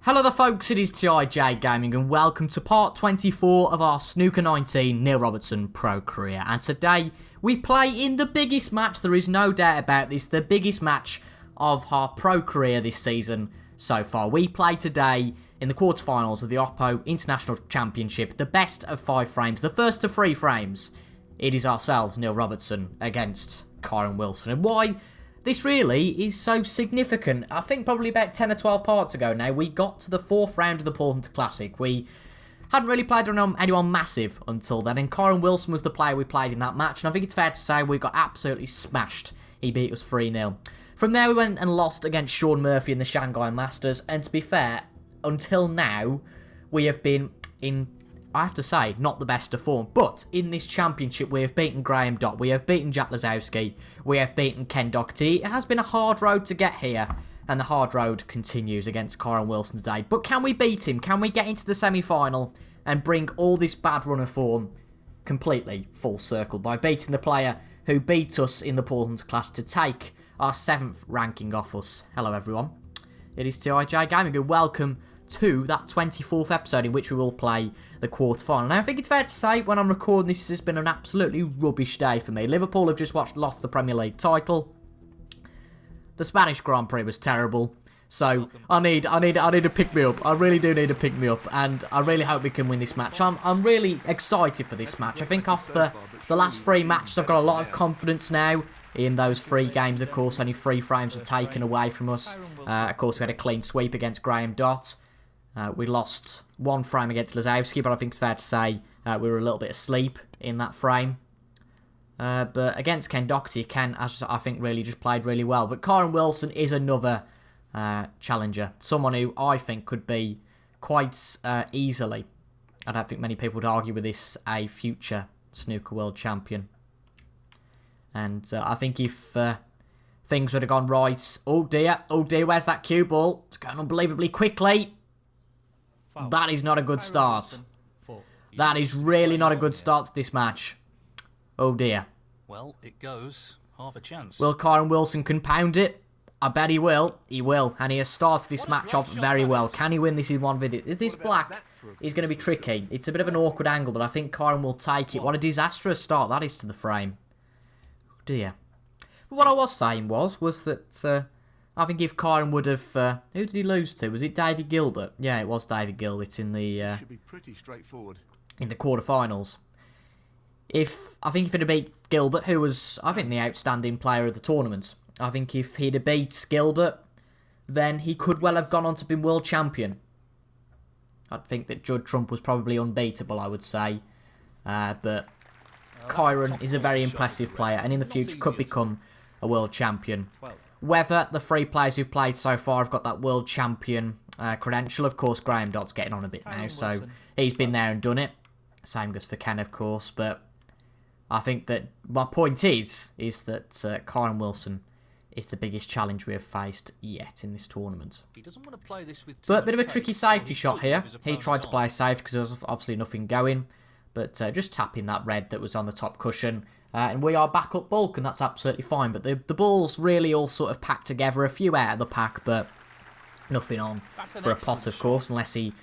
Hello there folks, it is TIJ Gaming and welcome to part 24 of our Snooker 19 Neil Robertson Pro career. And today we play in the biggest match, there is no doubt about this, the biggest match of our pro career this season so far. We play today in the quarterfinals of the Oppo International Championship, the best of 5 frames, the first of 3 frames. It is ourselves, Neil Robertson, against Kyron Wilson. And why this really is so significant, I think probably about 10 or 12 parts ago now, we got to the 4th round of the Paul Hunter Classic. We hadn't really played anyone massive until then, and Kyron Wilson was the player we played in that match, and I think it's fair to say we got absolutely smashed. He beat us 3-0. From there we went and lost against Sean Murphy in the Shanghai Masters, and to be fair, until now, we have been in, I have to say, not the best of form. But in this championship, we have beaten Graham Dott, we have beaten Jack Lazowski, we have beaten Ken Doherty. It has been a hard road to get here, and the hard road continues against Kyron Wilson today. But can we beat him? Can we get into the semi-final and bring all this bad run of form completely full circle by beating the player who beat us in the Paul Hunter class to take our 7th ranking off us? Hello everyone, it is TIJ Gaming and welcome to that 24th episode in which we will play the quarterfinal. Now I think it's fair to say when I'm recording this has been an absolutely rubbish day for me. Liverpool have just lost the Premier League title. The Spanish Grand Prix was terrible. So I need to pick me up. I really do need to pick me up, and I really hope we can win this match. I'm really excited for this match. I think after the last 3 matches I've got a lot of confidence now in those 3 games. Of course, only 3 frames were taken away from us. Of course, we had a clean sweep against Graham Dott. We lost 1 frame against Lazowski, but I think it's fair to say we were a little bit asleep in that frame. But against Ken Doherty, Ken, I think, really just played really well. But Kyron Wilson is another challenger. Someone who I think could be quite easily, I don't think many people would argue with this, a future snooker world champion. And I think if things would have gone right... Oh dear, where's that cue ball? It's going unbelievably quickly. That is not a good start. That is really not a good start to this match. Oh dear. Well, it goes. Half a chance. Will Kyron Wilson compound it? I bet he will. He will. And he has started this match off very well. Can he win this in one video? Is this black? Is going to be tricky. It's a bit of an awkward angle, but I think Kyron will take it. What a disastrous start that is to the frame. Oh dear. But what I was saying was that... I think if Kyron would have... who did he lose to? Was it David Gilbert? Yeah, it was David Gilbert in the... should be pretty straightforward. In the quarterfinals. I think if he'd have beat Gilbert, who was, I think, the outstanding player of the tournament. I think if he'd have beat Gilbert, then he could well have gone on to be world champion. I think that Judd Trump was probably unbeatable, I would say. But Kyron is a very impressive player, and in the future could become a world champion. Whether the 3 players who've played so far have got that world champion credential, of course, Graham Dott's getting on a bit now, so he's been there and done it. Same goes for Ken, of course, but I think that my point is that Kyron Wilson is the biggest challenge we have faced yet in this tournament. He doesn't want to play this with but a bit of a tricky safety shot here. He tried to play safe because there was obviously nothing going, but just tapping that red that was on the top cushion. And we are back up bulk, and that's absolutely fine. But the balls really all sort of packed together. A few out of the pack, but nothing on for a pot, of course, unless he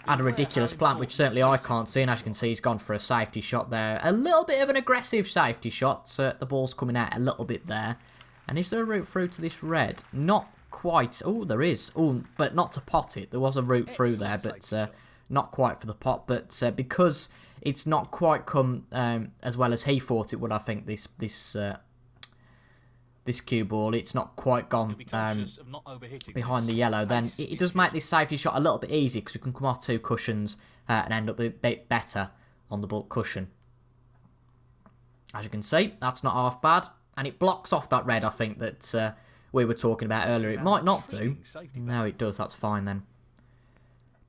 had a ridiculous plant, which certainly I can't see. And as you can see, he's gone for a safety shot there. A little bit of an aggressive safety shot. The ball's coming out a little bit there. And is there a route through to this red? Not quite. Oh, there is. Oh, but not to pot it. There was a route through there, but not quite for the pot. But because it's not quite come as well as he thought it would, I think, this cue ball, it's not quite gone behind the yellow, then it does make this safety shot a little bit easy because we can come off 2 cushions and end up a bit better on the bulk cushion. As you can see, that's not half bad, and it blocks off that red, I think, that we were talking about earlier. It might not do. No, it does. That's fine then.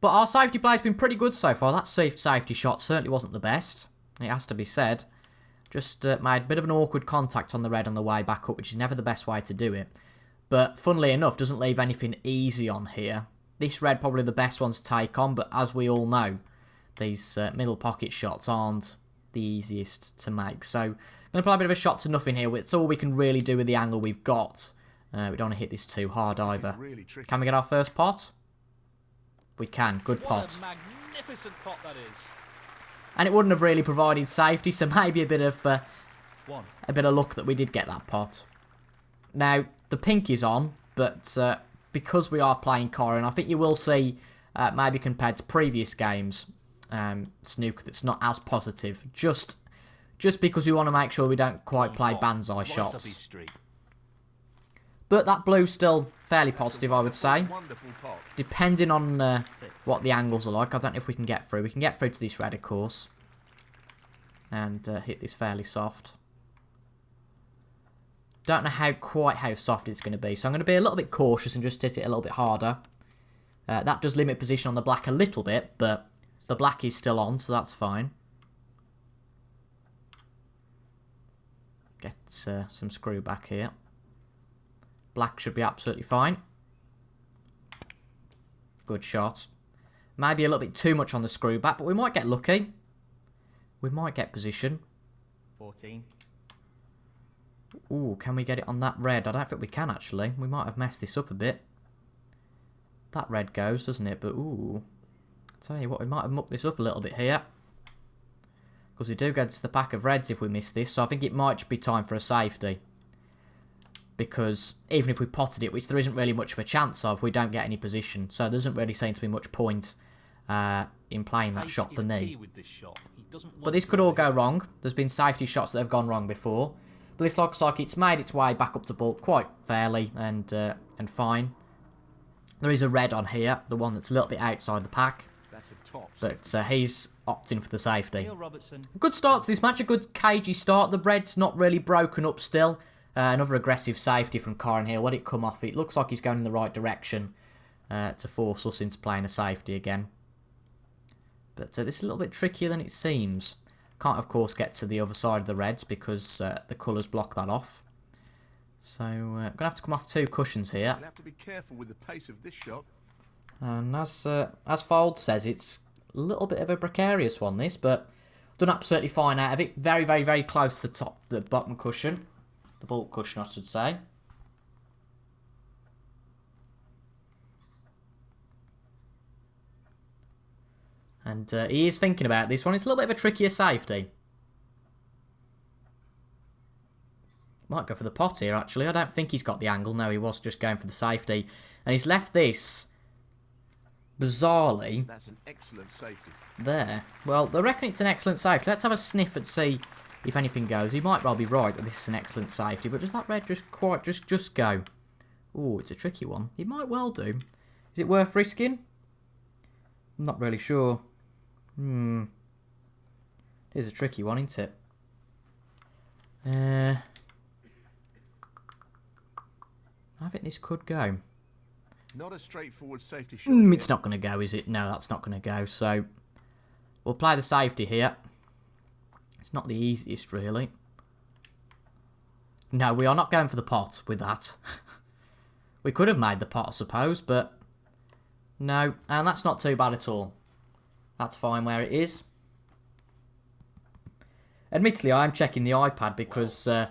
But our safety play has been pretty good so far. That safety shot certainly wasn't the best. It has to be said. Just made a bit of an awkward contact on the red on the way back up, which is never the best way to do it. But funnily enough, doesn't leave anything easy on here. This red probably the best one to take on, but as we all know, these middle pocket shots aren't the easiest to make. So I'm going to play a bit of a shot to nothing here. It's all we can really do with the angle we've got. We don't want to hit this too hard either. Can we get our first pot? We can. Good pot. What a magnificent pot that is. And it wouldn't have really provided safety, so maybe a bit of One. luck that we did get that pot. Now, the pink is on, but because we are playing Corin, I think you will see, maybe compared to previous games, snooker that's not as positive. Just because we want to make sure we don't quite play banzai shots. But that blue's still fairly positive, I would say. Depending on what the angles are like. I don't know if we can get through. We can get through to this red, of course. And hit this fairly soft. Don't know quite how soft it's going to be. So I'm going to be a little bit cautious and just hit it a little bit harder. That does limit position on the black a little bit, but the black is still on, so that's fine. Get some screw back here. Black should be absolutely fine. Good shot. Maybe a little bit too much on the screw back, but we might get lucky. We might get position. 14. Ooh, can we get it on that red? I don't think we can, actually. We might have messed this up a bit. That red goes, doesn't it? But, ooh. I'll tell you what, we might have mucked this up a little bit here. Because we do get to the pack of reds if we miss this, so I think it might be time for a safety. Because even if we potted it, which there isn't really much of a chance of, we don't get any position. So there doesn't really seem to be much point in playing that shot for me. But this could all go wrong. There's been safety shots that have gone wrong before. But this looks like it's made its way back up to bulk quite fairly and fine. There is a red on here, the one that's a little bit outside the pack. But he's opting for the safety. Robertson. Good start to this match, a good cagey start. The red's not really broken up still. Another aggressive safety from Corin here. Let it come off. It looks like he's going in the right direction to force us into playing a safety again. But this is a little bit trickier than it seems. Can't, of course, get to the other side of the reds because the colours block that off. So, going to have to come off 2 cushions here. You'll have to be careful with the pace of this shot. And as Fold says, it's a little bit of a precarious one, this, but done absolutely fine out of it. Very, very, very close to the bottom cushion. The bulk cushion, I should say. And he is thinking about this one. It's a little bit of a trickier safety. Might go for the pot here, actually. I don't think he's got the angle. No, he was just going for the safety. And he's left this, bizarrely, That's an excellent safety. there. Well, I reckon it's an excellent safety. Let's have a sniff and see if anything goes. He might well be right that this is an excellent safety, but does that red just go? Oh, it's a tricky one. It might well do. Is it worth risking? I'm not really sure. It is a tricky one, isn't it? I think this could go. Not a straightforward safety shot. It's not going to go, is it? No, that's not going to go. So, we'll play the safety here. It's not the easiest, really. No, we are not going for the pot with that. We could have made the pot, I suppose, but no. And that's not too bad at all. That's fine where it is. Admittedly, I am checking the iPad because I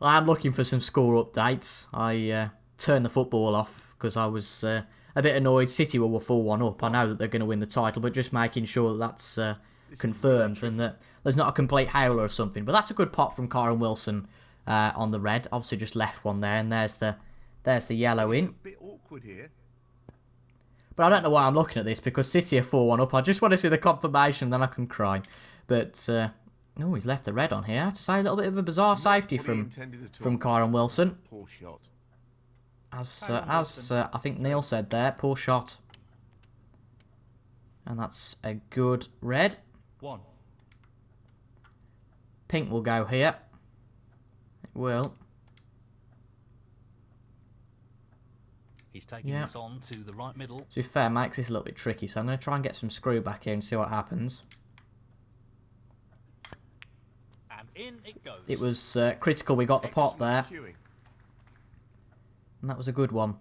am looking for some score updates. I turned the football off because I was a bit annoyed. City were 4-1 up. I know that they're going to win the title, but just making sure that that's confirmed and that there's not a complete howler or something. But that's a good pot from Corin Wilson on the red. Obviously just left one there, and there's the yellow in. A bit awkward here. But I don't know why I'm looking at this, because City are 4-1 up. I just want to see the confirmation, then I can cry. But, oh, he's left the red on here. I have to say, a little bit of a bizarre safety from Corin Wilson. Poor shot. As I think Neil said there, poor shot. And that's a good red. 1. Pink will go here. It will. He's taking this on to the right middle. To be fair, makes this a little bit tricky, so I'm going to try and get some screw back here and see what happens. And in it goes. It was critical we got the pot there. Queuing. And that was a good one.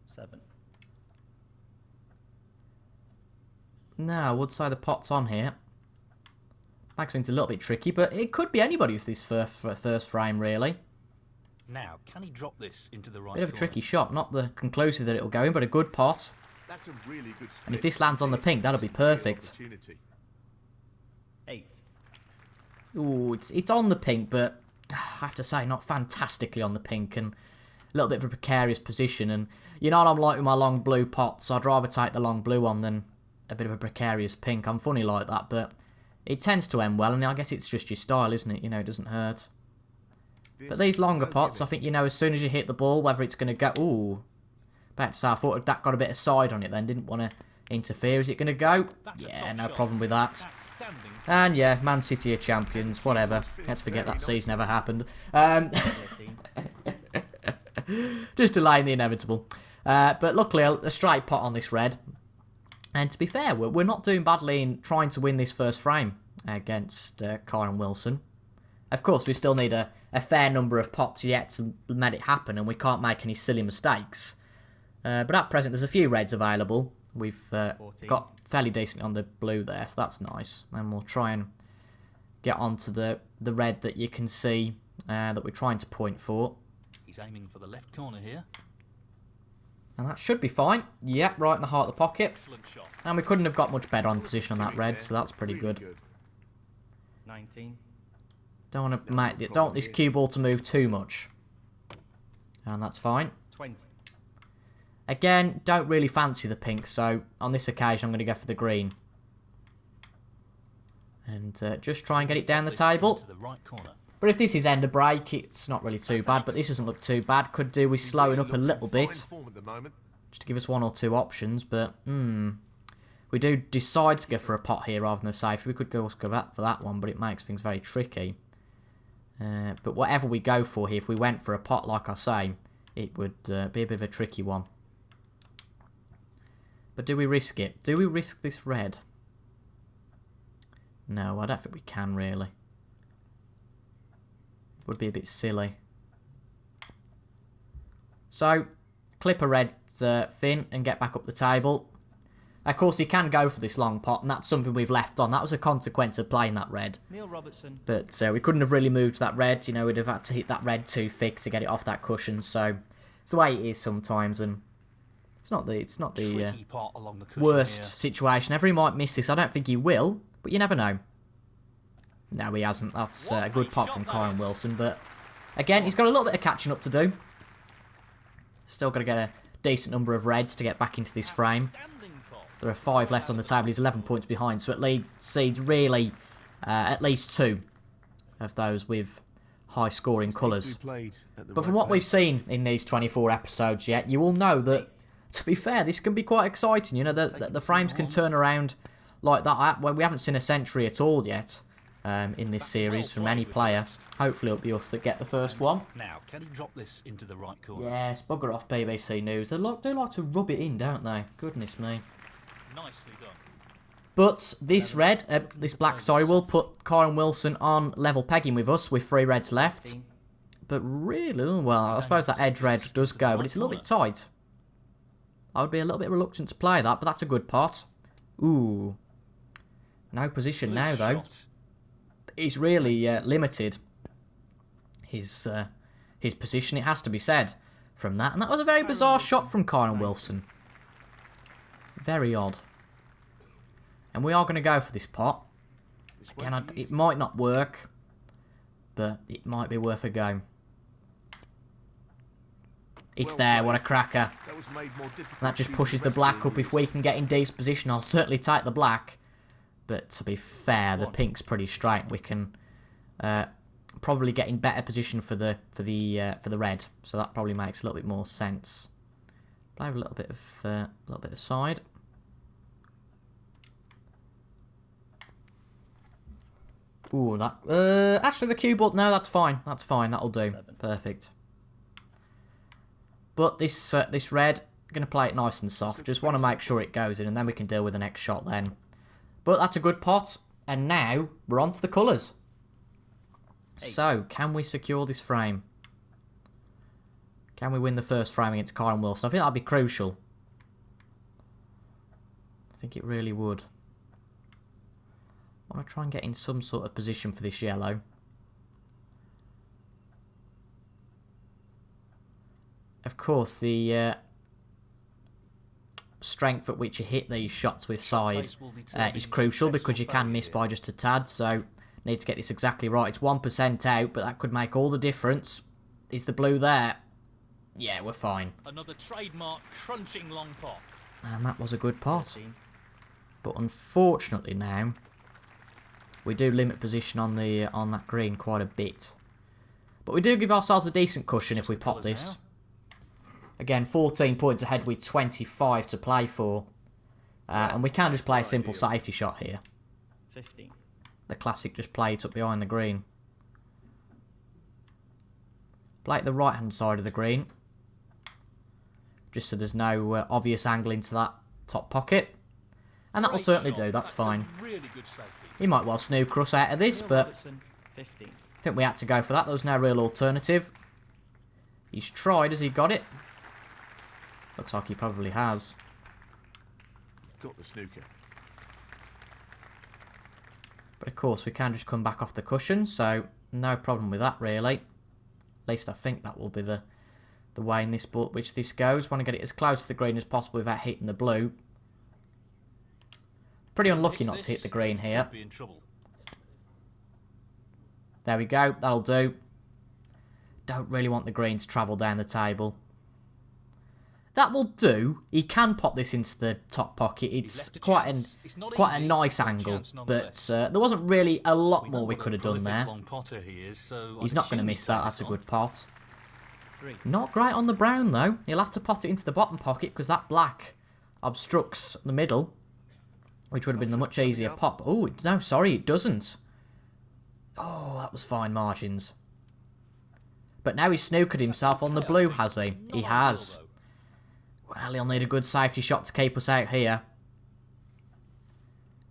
7. No, I would say the pot's on here. Backswing's a little bit tricky, but it could be anybody's this first frame, really. Now, can he drop this into the right Bit of a corner? tricky shot. Not the conclusive that it'll go in, but a good pot. That's a really good And if split. this lands on the pink, that'll be perfect. Opportunity. 8. Ooh, it's on the pink, but I have to say, not fantastically on the pink, and a little bit of a precarious position. And you know what I'm like with my long blue pots, I'd rather take the long blue one than a bit of a precarious pink. I'm funny like that, but it tends to end well, and I guess it's just your style, isn't it? You know, it doesn't hurt. But these longer pots, I think you know as soon as you hit the ball whether it's going to go... Ooh. About to say, I thought that got a bit of side on it then, didn't want to interfere. Is it going to go? Yeah, no problem with that. And yeah, Man City are champions, whatever. Let's forget that season ever happened. 13. Just delaying the inevitable. But luckily, a straight pot on this red. And to be fair, we're not doing badly in trying to win this first frame against Kyron Wilson. Of course, we still need a fair number of pots yet to let it happen, and we can't make any silly mistakes. But at present, there's a few reds available. We've got fairly decent on the blue there, so that's nice. And we'll try and get onto the red that you can see that we're trying to point for. He's aiming for the left corner here. And that should be fine. Yep, right in the heart of the pocket. Excellent shot. And we couldn't have got much better on position on that red, so that's pretty Really good. 19. Don't want this cue ball to move too much. And that's fine. 20. Again, don't really fancy the pink, so on this occasion I'm going to go for the green. And just try and get it down the table. To the right corner. But if this is end of break, it's not really too bad, but this doesn't look too bad. Could do with slowing up a little bit, just to give us one or two options, but we do decide to go for a pot here rather than a safe. We could go for that one, but it makes things very tricky. But whatever we go for here, if we went for a pot, like I say, it would be a bit of a tricky one. But do we risk it? Do we risk this red? No, I don't think we can really. Would be a bit silly. So, clip a red fin and get back up the table. Of course, you can go for this long pot, and that's something we've left on. That was a consequence of playing that red. Neil Robertson. But we couldn't have really moved that red. You know, we'd have had to hit that red too thick to get it off that cushion. So, it's the way it is sometimes, and it's not the Tricky pot along the cushion worst here. situation ever. He might miss this. I don't think he will, but you never know. No, he hasn't. That's a good pot from Kyron Wilson, but again, he's got a little bit of catching up to do. Still got to get a decent number of reds to get back into this frame. There are 5 left on the table. He's 11 points behind, so at least really at least 2 of those with high scoring colours. But from what we've seen in these 24 episodes yet, you will know that, to be fair, this can be quite exciting. You know, the frames can turn around like that. Well, we haven't seen a century at all yet in this series from any player. Hopefully it'll be us that get the first one. Now, can he drop this into the right corner? Yes, bugger off BBC News. They do like to rub it in, don't they? Goodness me. Nicely done. But this this black, sorry, will put Kyron Wilson on level pegging with us with 3 reds left. 15. But really, well, I suppose that edge red does go, but it's a little bit tight. I would be a little bit reluctant to play that, but that's a good pot. Ooh. No position now, though. He's really limited his position, it has to be said, from that. And that was a very bizarre shot from Kyron Wilson. Very odd. And we are going to go for this pot. Again, it might not work, but it might be worth a go. It's there, what a cracker. That just pushes the black up. If we can get in decent position, I'll certainly take the black. But to be fair, the pink's pretty straight. We can probably get in better position for the red. So that probably makes a little bit more sense. Play a little bit of side. Ooh, that actually the cue ball. No, that's fine. That's fine. That'll do. 7. Perfect. But this red, gonna play it nice and soft. Just want to make sure it goes in, and then we can deal with the next shot then. But that's a good pot, and now we're on to the colours. So, can we secure this frame? Can we win the first frame against Kyron Wilson? I think that'd be crucial. I think it really would. I want to try and get in some sort of position for this yellow. Of course, the strength at which you hit these shots with side is crucial, because you can miss by just a tad, so need to get this exactly right. It's 1% out, but that could make all the difference. Is the blue there? Yeah, we're fine. Another trademark crunching long pot. And that was a good pot. 13. But unfortunately now, we do limit position on the on that green quite a bit. But we do give ourselves a decent cushion if we pop this. Again, 14 points ahead with 25 to play for. And we can just play a simple safety shot here. 15. The classic just play it up behind the green. Play it the right hand side of the green. Just so there's no obvious angle into that top pocket. And that will certainly do, that's fine. Really good safety. He might well snooker us out of this, but Robertson, 15. I think we had to go for that. There was no real alternative. He's tried, has he got it? Looks like he probably has. Got the snooker. But of course, we can just come back off the cushion, so no problem with that, really. At least I think that will be the way in this ball which this goes. Want to get it as close to the green as possible without hitting the blue. Pretty unlucky not to hit the green here. Be in trouble. There we go, that'll do. Don't really want the green to travel down the table. That will do. He can pop this into the top pocket. It's quite a nice angle, but there wasn't really a lot more we could have done there. He's not going to miss that. That's a good pot. 3. Not great on the brown though. He'll have to pot it into the bottom pocket because that black obstructs the middle, which would have been a much easier pop. Oh no, sorry, it doesn't. Oh, that was fine margins. But now he's snookered himself on the blue, has he? He has. Well, he'll need a good safety shot to keep us out here.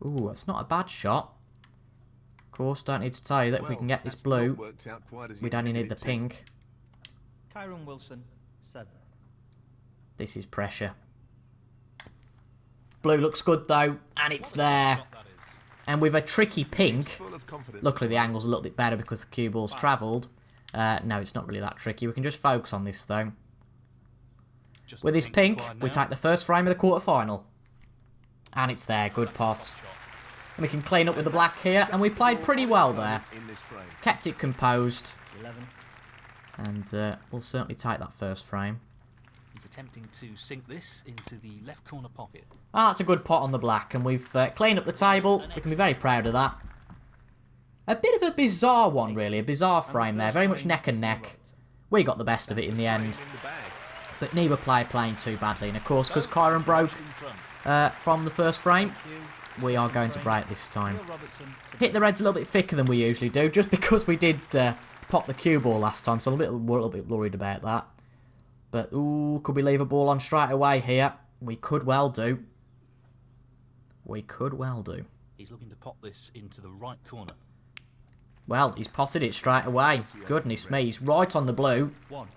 Ooh, that's not a bad shot. Of course, don't need to tell you that if we can get this blue, we'd only need the pink. Kyron Wilson, 7. This is pressure. Blue looks good though, and it's there. And with a tricky pink, luckily the angle's a little bit better because the cue ball's travelled. No, it's not really that tricky. We can just focus on this though. With his pink, we take the first frame of the quarter-final. And it's there, good pot. And we can clean up with the black here, and we played pretty well there. Kept it composed. 11. And we'll certainly take that first frame. He's attempting to sink this into the left corner pocket. Ah, that's a good pot on the black, and we've cleaned up the table. We can be very proud of that. A bit of a bizarre one, really. A bizarre frame there. Very much neck and neck. We got the best of it in the end. But neither player playing too badly. And of course, because Kyron broke from the first frame, we are going to break this time. Hit the reds a little bit thicker than we usually do, just because we did pop the cue ball last time, so I'm a little bit worried about that. But, ooh, could we leave a ball on straight away here? We could well do. We could well do. He's looking to pop this into the right corner. Well, he's potted it straight away. Goodness me, he's right on the blue. 1.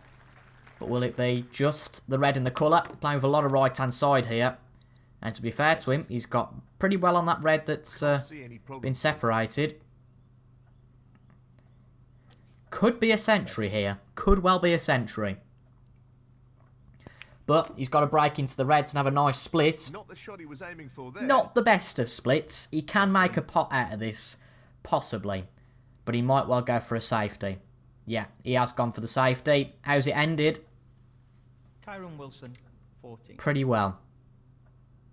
But will it be just the red and the colour? Playing with a lot of right-hand side here. And to be fair to him, he's got pretty well on that red that's been separated. Could be a century here. Could well be a century. But he's got to break into the reds and have a nice split. Not the shot he was aiming for there. Not the best of splits. He can make a pot out of this, possibly. But he might well go for a safety. Yeah, he has gone for the safety. How's it ended? Kyron Wilson, 14. Pretty well.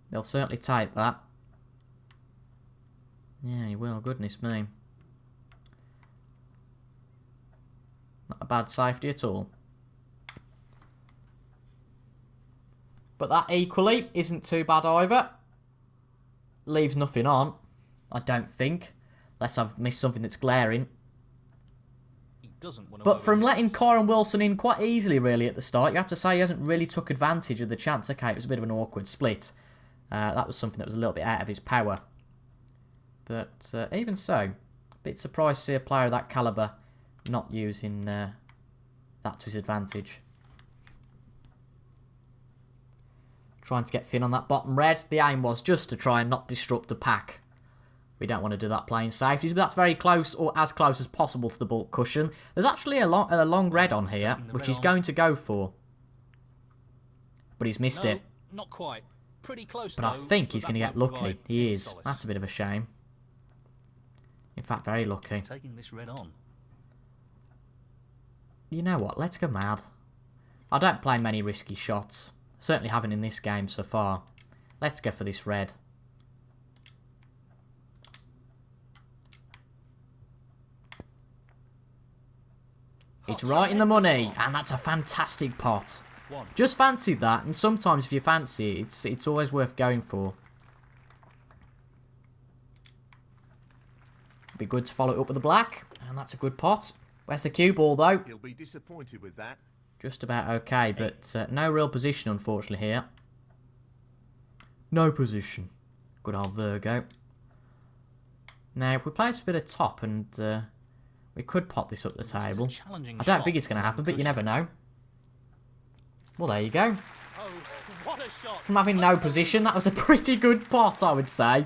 They'll certainly take that. Yeah, he will. Goodness me. Not a bad safety at all. But that equally isn't too bad either. Leaves nothing on, I don't think. Unless I've missed something that's glaring. But from letting Kyron Wilson in quite easily, really, at the start, you have to say he hasn't really took advantage of the chance. Okay, it was a bit of an awkward split. That was something that was a little bit out of his power. But even so, a bit surprised to see a player of that calibre not using that to his advantage. Trying to get Finn on that bottom red. The aim was just to try and not disrupt the pack. We don't want to do that playing safeties, but that's very close, or as close as possible to the bulk cushion. There's actually a long red on here, which he's going to go for. But he's missed it. Not quite. Pretty close, But I though, think he's but going to that get won't lucky. provide He any is. solace. That's a bit of a shame. In fact, very lucky. Taking this red on. You know what? Let's go mad. I don't play many risky shots. Certainly haven't in this game so far. Let's go for this red. It's right in the money, and that's a fantastic pot. Just fancied that, and sometimes if you fancy it, it's always worth going for. Be good to follow it up with the black, and that's a good pot. Where's the cue ball though? He'll be disappointed with that. Just about okay, but no real position unfortunately here. No position. Good old Virgo. Now, if we place a bit of top and we could pot this up the table. I don't think it's going to happen, but you never know. Well, there you go. Oh, what a shot! From having no position, that was a pretty good pot, I would say.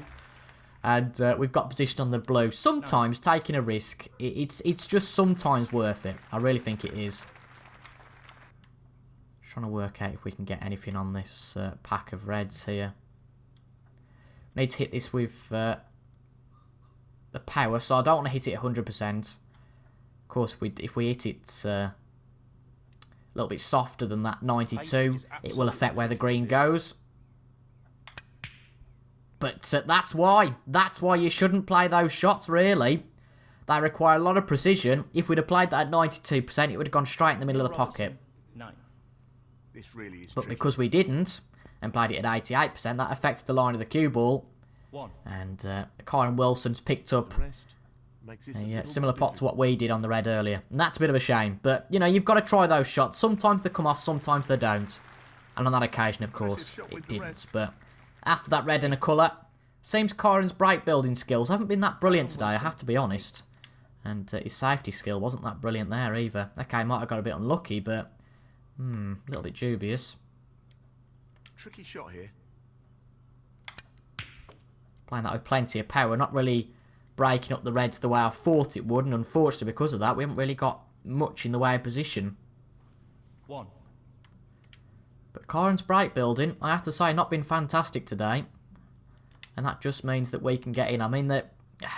And we've got position on the blue. Sometimes taking a risk, it's just sometimes worth it. I really think it is. Trying to work out if we can get anything on this pack of reds here. Need to hit this with the power, so I don't want to hit it 100%. Of course, if we hit it a little bit softer than that 92, it will affect where the green goes. But that's why you shouldn't play those shots, really. They require a lot of precision. If we'd have played that at 92%, it would have gone straight in the middle of the pocket. 9. This really is But tricky. because we didn't, and played it at 88%, that affected the line of the cue ball. 1. And Kyron Wilson's picked up The rest makes this a little similar bit pot to what we did on the red earlier. And that's a bit of a shame. But, you know, you've got to try those shots. Sometimes they come off, sometimes they don't. And on that occasion, of course, it didn't. But after that red and a colour, seems Kyron's break building skills haven't been that brilliant today, I have to be honest. And his safety skill wasn't that brilliant there either. Okay, might have got a bit unlucky, but a little bit dubious. tricky shot here. Playing that with plenty of power, not really breaking up the reds the way I thought it would, and unfortunately because of that, we haven't really got much in the way of position. 1. But Kyron's break building, I have to say, not been fantastic today. And that just means that we can get in. I mean, that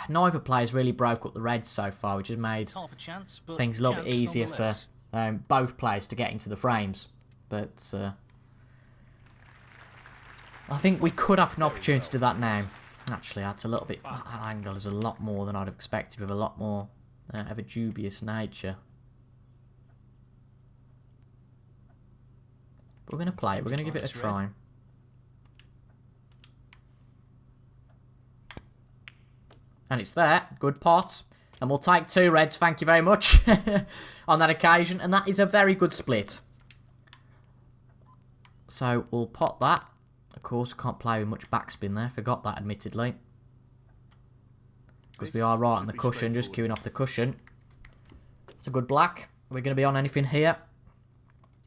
neither players really broke up the reds so far, which has made Half a chance, but things a little bit chance easier for nonetheless. both players to get into the frames. But I think we could have an opportunity to do that now. Actually, that's a little bit... That angle is a lot more than I'd have expected, with a lot more of a dubious nature. But we're going to play it. We're going to give it a try. And it's there. Good pot. And we'll take 2 reds, thank you very much, on that occasion. And that is a very good split. So we'll pot that. Of course, we can't play with much backspin there. Forgot that, admittedly. Because we are right on the cushion, just queuing off the cushion. It's a good black. We're going to be on anything here.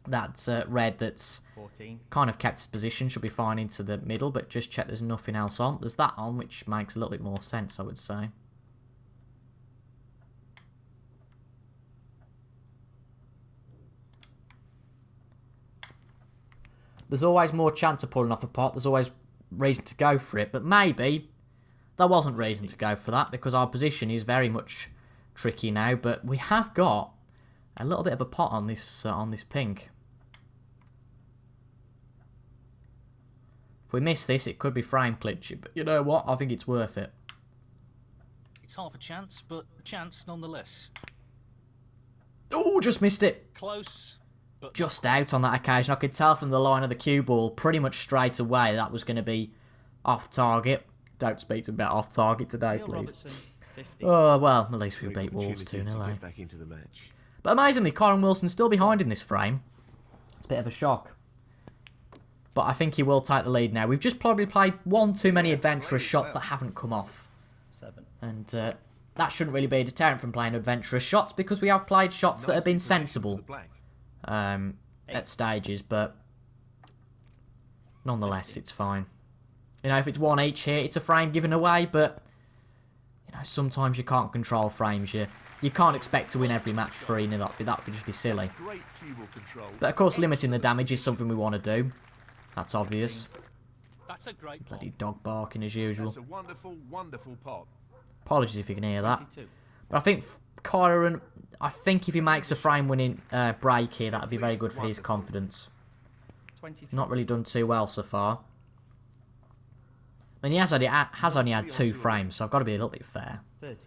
That's red that's 14. kind of kept its position. Should be fine into the middle, but just check there's nothing else on. There's that on, which makes a little bit more sense, I would say. There's always more chance of pulling off a pot. There's always reason to go for it. But maybe there wasn't reason to go for that, because our position is very much tricky now. But we have got a little bit of a pot on this pink. If we miss this, it could be frame glitchy. But you know what? I think it's worth it. It's half a chance, but a chance nonetheless. Oh, just missed it. Close, but Just out on that occasion. I could tell from the line of the cue ball pretty much straight away that was going to be off target. Don't speak to me about off target today, Neil please. Robertson, 15. Oh, well, at least we Great beat Wolves opportunity 2-0, to eh? get back into the match. But amazingly, Kyron Wilson's still behind in this frame. It's a bit of a shock. But I think he will take the lead now. We've just probably played one too many adventurous shots that haven't come off. 7. And that shouldn't really be a deterrent from playing adventurous shots, because we have played shots that have been sensible at stages, but nonetheless, it's fine. You know, if it's one each here, it's a frame given away, but you know, sometimes you can't control frames. You can't expect to win every match 3-0. That would just be silly. Great cue ball control. But of course, limiting the damage is something we want to do. That's obvious. That's a great pot. Bloody dog barking as usual. That's a wonderful, wonderful pot. Apologies if you can hear that. 22. But I think Kyron, I think if he makes a frame-winning break here, that would be very good for his confidence. 23. Not really done too well so far. I mean, he has only had 2 frames, so I've got to be a little bit fair. 30.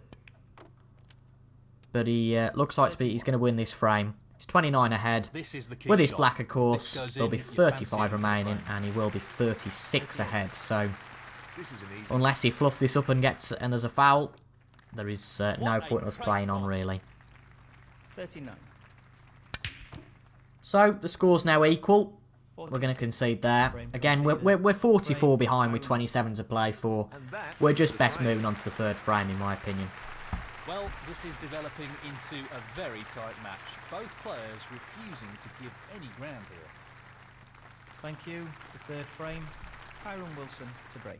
But he looks like he's going to win this frame. He's 29 ahead. This is the key With his shot. black, of course, This goes there'll be in, you fancy 35 it. remaining, and he will be 36 ahead. So, This is an easy. unless he fluffs this up and there's a foul, there is no point in us playing on, really. 39. So, the score's now equal. 46. We're going to concede there. Again, we're 44 behind with 27 to play for. And that We're just was best right. moving on to the 3rd frame, in my opinion. Well, this is developing into a very tight match. Both players refusing to give any ground here. Thank you. The 3rd frame. Kyron Wilson to break.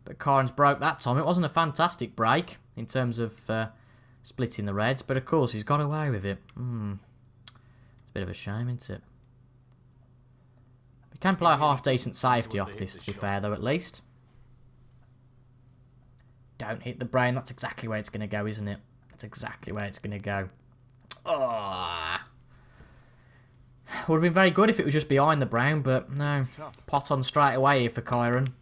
But Kyron's broke that time. It wasn't a fantastic break in terms of splitting the reds, but of course he's got away with it. It's a bit of a shame, isn't it? We can play a half-decent safety off this, to be fair, though, at least. Don't hit the brain. That's exactly where it's going to go, isn't it? That's exactly where it's going to go. Oh. Would have been very good if it was just behind the brown, but no. Pot on straight away here for Kyron.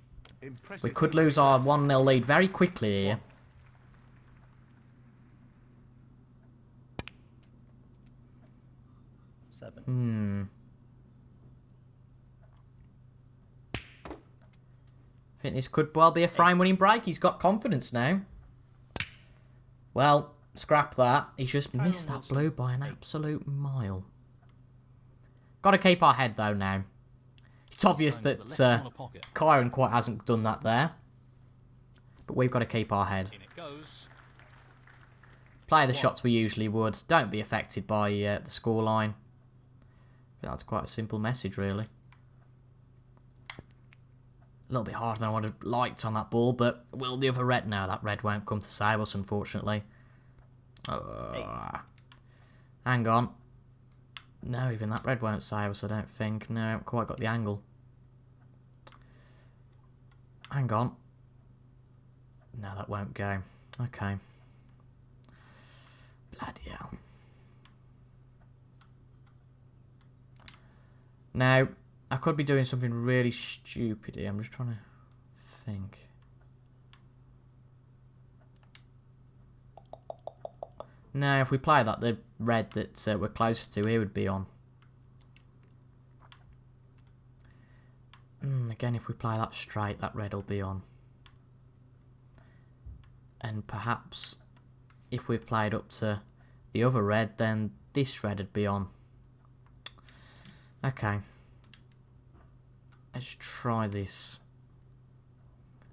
Impressive. We could lose our 1-0 lead very quickly here. Seven. I think this could well be a frame-winning break. He's got confidence now. Well, scrap that. He's just missed that blue by an absolute mile. Got to keep our head, though, now. It's obvious Going that to the left corner pocket. Kyron quite hasn't done that there. But we've got to keep our head. In it goes. Play the shots we usually would. Don't be affected by the scoreline. That's quite a simple message, really. A little bit harder than I would have liked on that ball, but will the other red? No, that red won't come to save us, unfortunately. Hang on. No, even that red won't save us, I don't think. No, I haven't quite got the angle. Hang on. No, that won't go. Okay. Bloody hell. Now, I could be doing something really stupid here. I'm just trying to think. No, if we play that, the red that we're closest to here would be on. Again, if we play that straight, that red will be on. And perhaps if we played up to the other red, then this red would be on. Okay. Let's try this.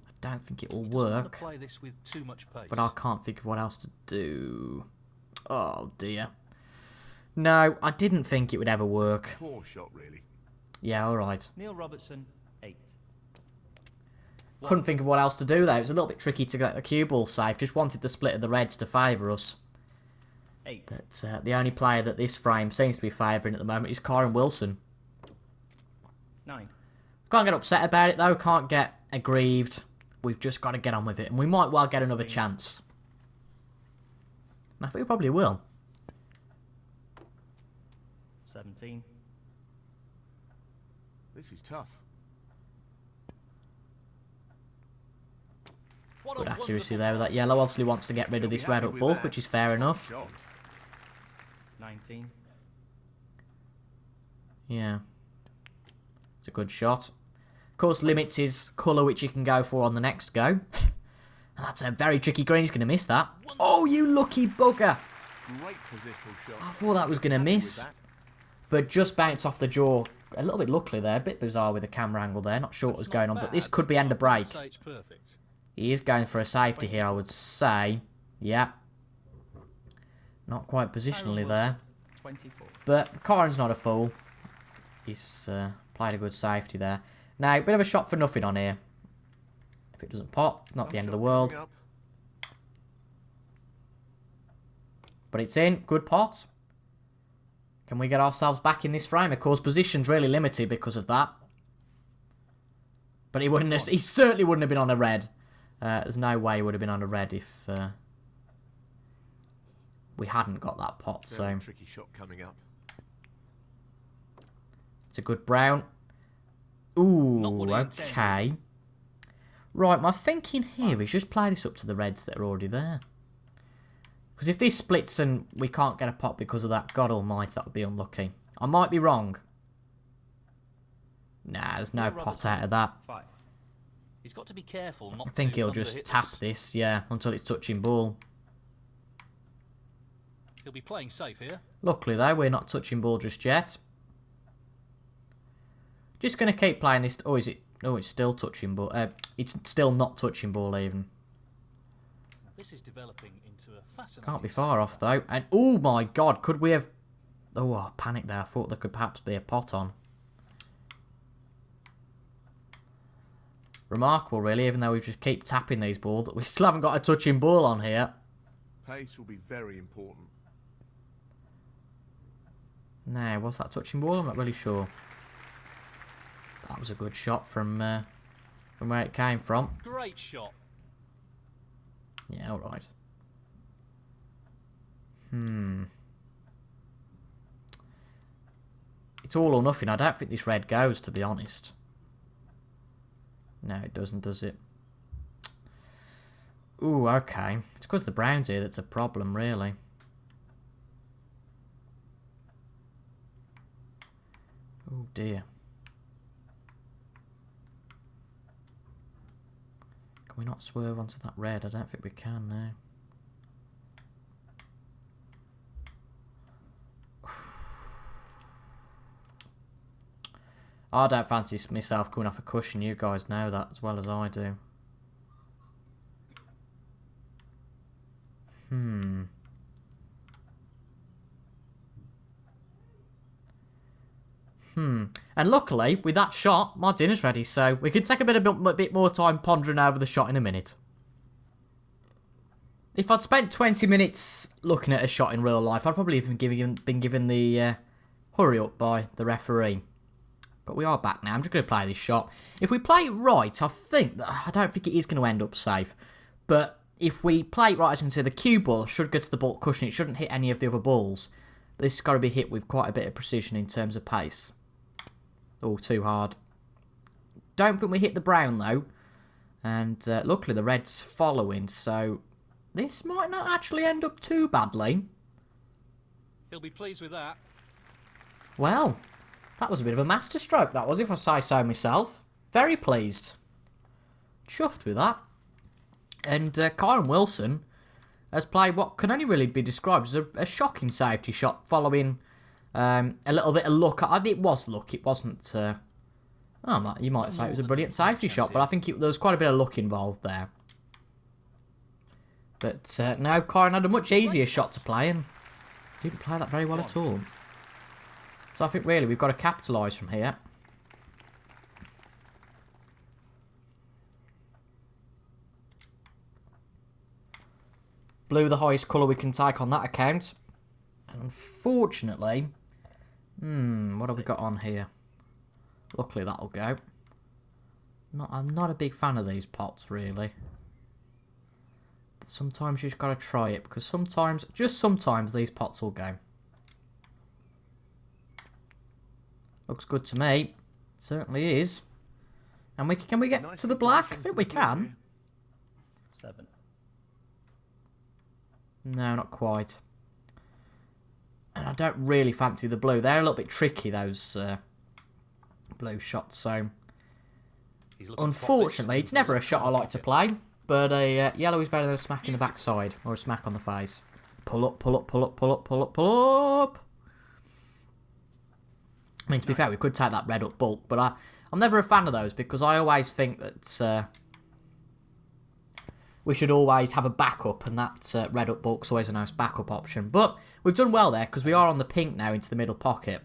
I don't think it will He doesn't want work, to play this with too much pace. but I can't think of what else to do. Oh dear. No, I didn't think it would ever work. Poor shot, really. Yeah, alright. Neil Robertson, 8. Couldn't think of what else to do though. It was a little bit tricky to get the cue ball safe. Just wanted the split of the reds to favour us. 8. But the only player that this frame seems to be favouring at the moment is Kyron Wilson. 9. Can't get upset about it though, can't get aggrieved. We've just got to get on with it, and we might well get another chance. And I think we probably will. 17. This is tough. What a Good accuracy wonderful there with that yellow. Obviously wants to get rid of He'll be this red happy up with ball, that. which is fair enough. Shot. 19. Yeah. It's a good shot. Of course, limits his colour which he can go for on the next go. And that's a very tricky green. He's going to miss that. Oh, you lucky bugger. Great positional shot. I thought that was going to Happy with miss. that. But just bounced off the jaw. A little bit luckily there. A bit bizarre with the camera angle there. Not sure what was That's going not on. But bad. this could be end of break. I'd say it's perfect. He is going for a safety here, I would say. Yeah. Not quite positionally there. 24. But Kyron's not a fool. He's played a good safety there. Now, a bit of a shot for nothing on here. If it doesn't pop, it's not the end of the world. Coming up. But it's in. Good pot. Can we get ourselves back in this frame? Of course, position's really limited because of that. But he wouldn't. He certainly wouldn't have been on a red. There's no way he would have been on a red if we hadn't got that pot. Very So tricky shot coming up. it's a good brown. Ooh, Not what he intended. okay. Right, my thinking here is just play this up to the reds that are already there. Because if this splits and we can't get a pot because of that, God almighty, that would be unlucky. I might be wrong. Nah, there's no pot out of that. 5. He's got to be careful not I think to he'll just underhit tap this, yeah, until it's touching ball. He'll be playing safe here. Luckily, though, we're not touching ball just yet. Just going to keep playing this. Oh, is it? Oh, it's still touching ball. It's still not touching ball even. Now, this is developing into a fascinating... Can't be far off, though. And, oh, my God, could we have... Oh, I panicked there. I thought there could perhaps be a pot on. Remarkable, really, even though we just keep tapping these balls, that we still haven't got a touching ball on here. Pace will be very important. No, was that touching ball? I'm not really sure. That was a good shot from where it came from. Great shot. Yeah, all right. It's all or nothing. I don't think this red goes, to be honest. No, it doesn't, does it? Ooh, okay. It's because the brown's here that's a problem, really. Oh, dear. Can we not swerve onto that red? I don't think we can now. I don't fancy myself coming off a cushion. You guys know that as well as I do. And luckily, with that shot, my dinner's ready, so we can take a bit more time pondering over the shot in a minute. If I'd spent 20 minutes looking at a shot in real life, I'd probably even been given the hurry up by the referee. But we are back now. I'm just going to play this shot. If we play it right, I don't think it is going to end up safe. But if we play it right, as you can see, the cue ball should go to the ball cushion. It shouldn't hit any of the other balls. This has got to be hit with quite a bit of precision in terms of pace. Oh, too hard. Don't think we hit the brown, though. And luckily, the red's following, so this might not actually end up too badly. He'll be pleased with that. Well, that was a bit of a masterstroke, that was, if I say so myself. Very pleased. Chuffed with that. And Kyron Wilson has played what can only really be described as a shocking safety shot following a little bit of luck. It was luck, it wasn't... you might say it was a brilliant safety shot, but I think there was quite a bit of luck involved there. But no, Kyron had a much easier shot to play and didn't play that very well at all. So I think really we've got to capitalise from here. Blue the highest colour we can take on that account. Unfortunately, what have we got on here? Luckily that'll go. I'm not a big fan of these pots really. But sometimes you just got to try it because just sometimes these pots will go. Looks good to me. Certainly is. And can we get to the black? I think we can. 7. No, not quite. And I don't really fancy the blue. They're a little bit tricky, those blue shots. So, unfortunately, it's never a shot I like to play. But a yellow is better than a smack in the backside or a smack on the face. Pull up, pull up, pull up, pull up, pull up, pull up. I mean, to be fair, we could take that red up bulk, but I'm never a fan of those because I always think that we should always have a backup, and that red up bulk's always a nice backup option. But we've done well there because we are on the pink now into the middle pocket.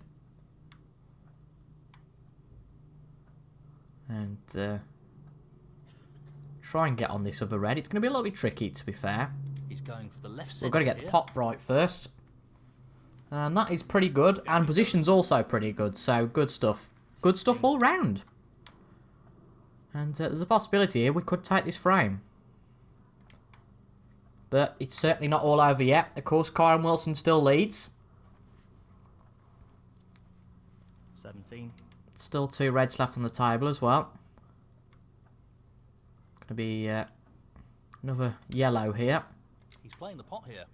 And try and get on this other red. It's going to be a little bit tricky, to be fair. He's going for the left We've got to get the pot right first. And that is pretty good. And position's also pretty good. So, good stuff. Good stuff all round. And there's a possibility here we could take this frame. But it's certainly not all over yet. Of course, Kyron Wilson still leads. 17. Still 2 reds left on the table as well. Going to be another yellow here. He's playing the pot here.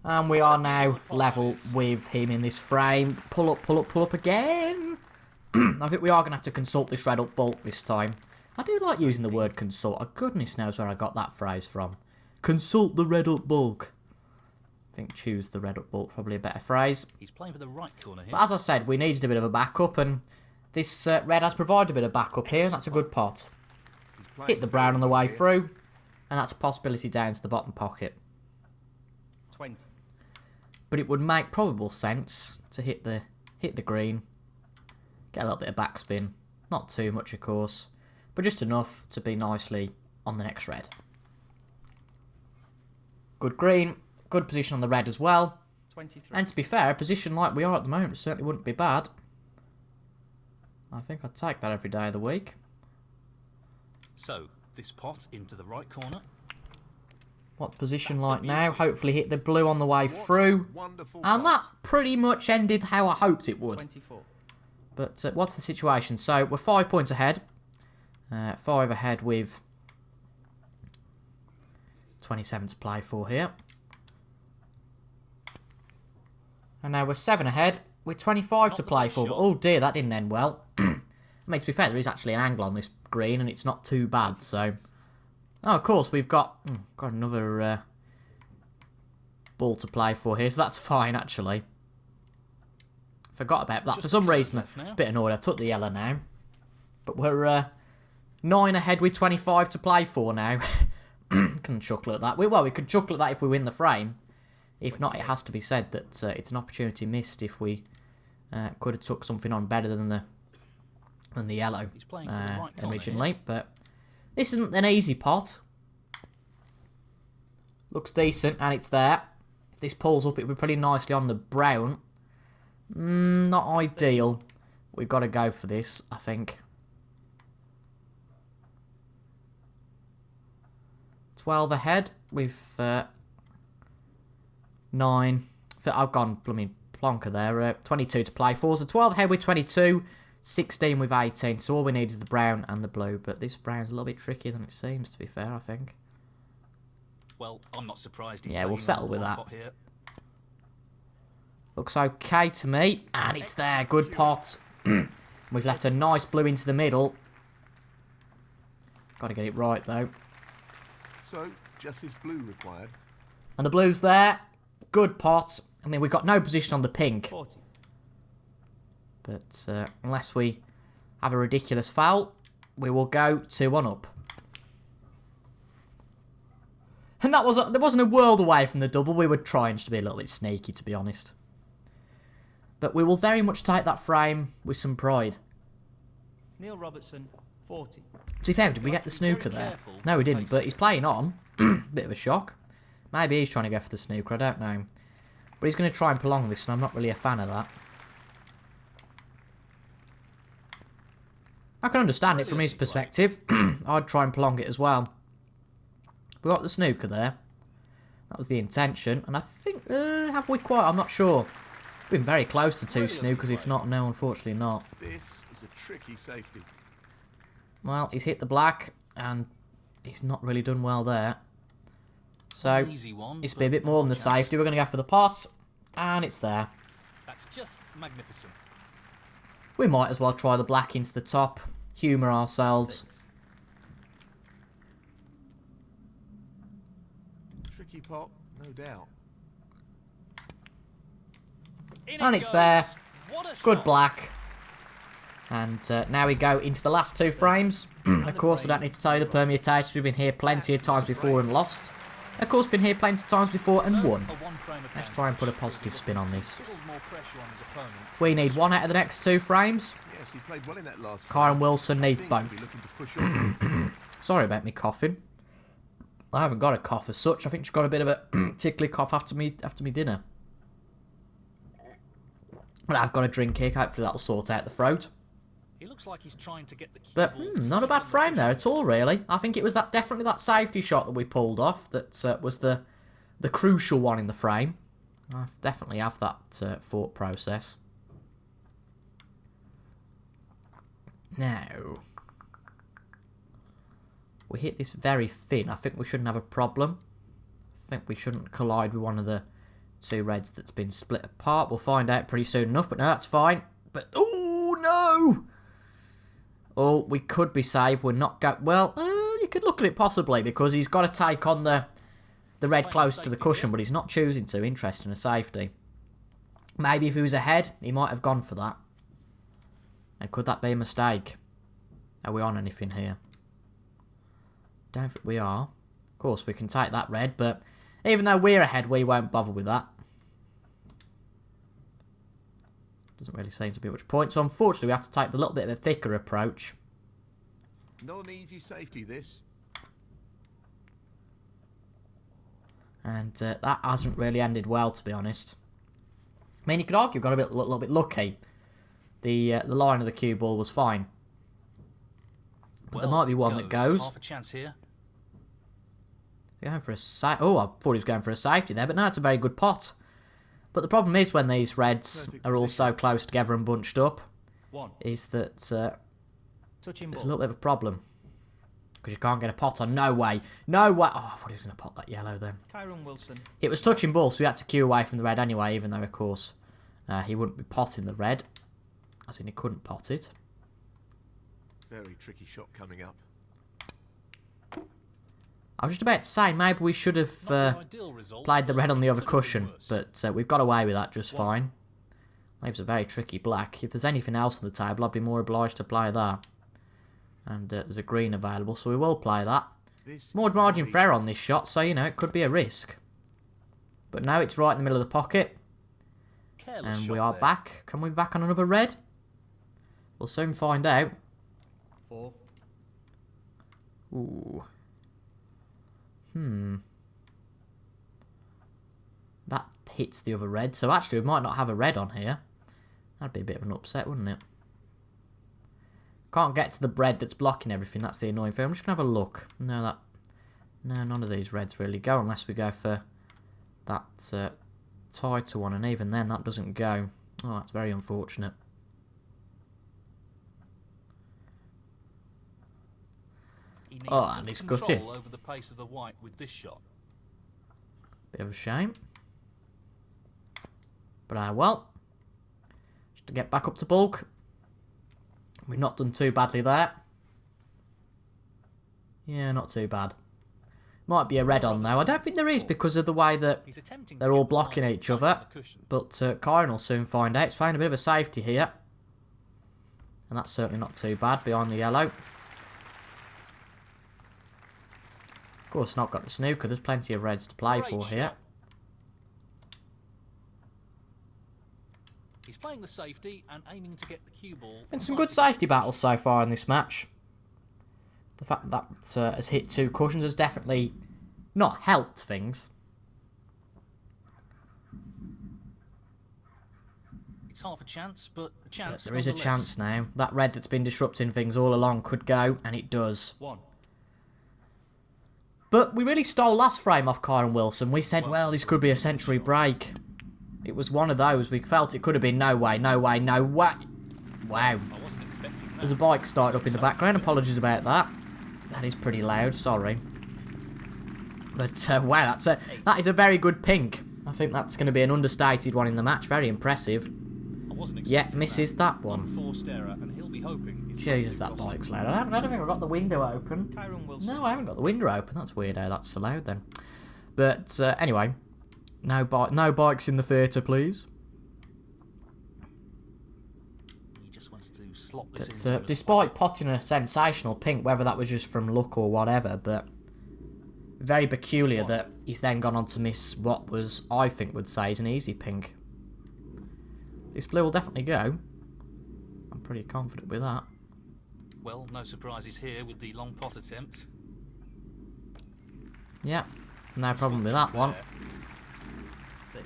And we are now level with him in this frame. Pull up, pull up, pull up again. I think we are going to have to consult this red up bulk this time. I do like using the word consult. Oh, goodness knows where I got that phrase from. Consult the red up bulk. I think choose the red up bulk, probably a better phrase. He's playing for the right corner here. But as I said, we needed a bit of a backup, and this red has provided a bit of backup here, and that's a good pot. Hit the brown on the way through, and that's a possibility down to the bottom pocket. 20. But it would make probable sense to hit the green, get a little bit of backspin, not too much of course, but just enough to be nicely on the next red. Good green, good position on the red as well. 23. And to be fair, a position like we are at the moment certainly wouldn't be bad. I think I'd take that every day of the week. So, this pot into the right corner. What's the position like now? Hopefully hit the blue on the way through. And that pretty much ended how I hoped it would. 24. But what's the situation? So we're 5 points ahead. 5 ahead with 27 to play for here. And now we're 7 ahead with 25 to play for. But oh dear, that didn't end well. I mean, to be fair, there is actually an angle on this green and it's not too bad, so... Oh, of course, we've got another ball to play for here, so that's fine, actually. Forgot about that. For some reason, a bit annoyed. I took the yellow now. But we're 9 ahead with 25 to play for now. Can chuckle at that. Well, we could chuckle at that if we win the frame. If not, it has to be said that it's an opportunity missed if we could have took something on better than the yellow originally. But this isn't an easy pot. Looks decent, and it's there. If this pulls up, it'll be pretty nicely on the brown. Not ideal. We've got to go for this, I think. 12 ahead with 9. I've gone blooming plonker there. 22 to play for. So 12 ahead with 22. 16 with 18. So all we need is the brown and the blue. But this brown's a little bit trickier than it seems, to be fair, I think. Well, I'm not surprised. Yeah, we'll settle with that. Looks okay to me. And it's there. Good pot. We've left a nice blue into the middle. Got to get it right, though. So, just this blue required. And the blue's there. Good pot. I mean, we've got no position on the pink. 40. But unless we have a ridiculous foul, we will go 2-1 up. And there wasn't a world away from the double. We were trying to be a little bit sneaky, to be honest. But we will very much take that frame with some pride. Neil Robertson, 40. To be fair, did we get the snooker there? No, we didn't, but he's playing on. Bit of a shock. Maybe he's trying to go for the snooker, I don't know. But he's going to try and prolong this, and I'm not really a fan of that. I can understand it from his perspective. I'd try and prolong it as well. We got the snooker there. That was the intention. And I think, have we quite? I'm not sure. We've been very close to 2 snookers, if not, no, unfortunately not. This is a tricky safety. Well, he's hit the black, and he's not really done well there. So, it's been a bit more than the safety. We're going to go for the pot, and it's there. That's just magnificent. We might as well try the black into the top. Humour ourselves. Tricky pot, no doubt. And it's there. Good black. And now we go into the last 2 frames. Of course, I don't need to tell you the permutations. We've been here plenty of times before and lost. Of course, been here plenty of times before and won. Let's try and put a positive spin on this. We need 1 out of the next 2 frames. Yes, he played well in that last Kyron Wilson needs frame. both. He'll be looking to push on. Sorry about me coughing. I haven't got a cough as such. I think just got a bit of a tickly cough after me dinner. But I've got a drink here. Hopefully that'll sort out the throat. He looks like he's trying to get the cue But, ball not a tight bad on the frame there cushion. at all, really. I think it was definitely that safety shot that we pulled off that was the crucial one in the frame. I definitely have that thought process. Now, we hit this very thin. I think we shouldn't have a problem. I think we shouldn't collide with one of the two reds that's been split apart. We'll find out pretty soon enough, but no, that's fine. But, oh, no! Oh, we could be saved. We're not going... Well, you could look at it possibly, because he's got to take on the red close to the cushion, but he's not choosing to. Interesting, a safety. Maybe if he was ahead, he might have gone for that. And could that be a mistake? Are we on anything here? Don't think we are. Of course, we can take that red, but even though we're ahead, we won't bother with that. Doesn't really seem to be much point, so unfortunately we have to take the little bit of a thicker approach. Not an easy safety, this. And that hasn't really ended well, to be honest. I mean, you could argue we got a little bit lucky. The line of the cue ball was fine. But there might be one that goes. Half a chance here. Going for a oh, I thought he was going for a safety there, but no, it's a very good pot. But the problem is when these reds are all so close together and bunched up, is that Touching there's ball. a little bit of a problem. Because you can't get a pot on. No way. No way. Oh, I thought he was going to pot that yellow then. Kyron Wilson. It was touching ball, so we had to cue away from the red anyway, even though, of course, he wouldn't be potting the red. As in, he couldn't pot it. Very tricky shot coming up. I was just about to say, maybe we should have played the red on the other cushion, but we've got away with that just fine. Leaves a very tricky black. If there's anything else on the table, I'd be more obliged to play that. And there's a green available, so we will play that. More margin for error on this shot, so, you know, it could be a risk. But now it's right in the middle of the pocket. And we are back. Can we be back on another red? We'll soon find out. 4. Ooh. That hits the other red, so actually we might not have a red on here. That'd be a bit of an upset, wouldn't it? Can't get to the red that's blocking everything, that's the annoying thing. I'm just going to have a look. No, none of these reds really go unless we go for that tighter one, and even then that doesn't go. Oh, that's very unfortunate. Oh, and he's gutted. Over the pace of the white with this shot. Bit of a shame. But well, just to get back up to bulk. We've not done too badly there. Yeah, not too bad. Might be a red on though. I don't think there is because of the way that they're all blocking each other. But Kyron will soon find out. He's playing a bit of a safety here. And that's certainly not too bad behind the yellow. Of course, not got the snooker. There's plenty of reds to play for here. He's playing the safety and aiming to get the cue ball. Been some good safety battles so far in this match. The fact that has hit 2 cushions has definitely not helped things. It's half a chance, but a chance. But there is a chance now. That red that's been disrupting things all along could go, and it does. 1. But we really stole last frame off Kyron Wilson. We said, well, this could be a century break. It was one of those. We felt it could have been no way, no way, no way. Wow. I wasn't expecting that. There's a bike started up in the background. Apologies about that. That is pretty loud, sorry. But, wow, that is a very good pink. I think that's going to be an understated one in the match. Very impressive. Yeah, misses that one. Jesus, that bike's loud. I don't think I've got the window open. No, I haven't got the window open. That's weird how that's so loud then. But, anyway. No bikes in the theatre, please. He just wants to slot this But, despite potting a sensational pink, whether that was just from luck or whatever, but very peculiar that he's then gone on to miss what was, I think, would say is an easy pink. This blue will definitely go. I'm pretty confident with that. Well, no surprises here with the long pot attempt. Yeah, no problem with that one.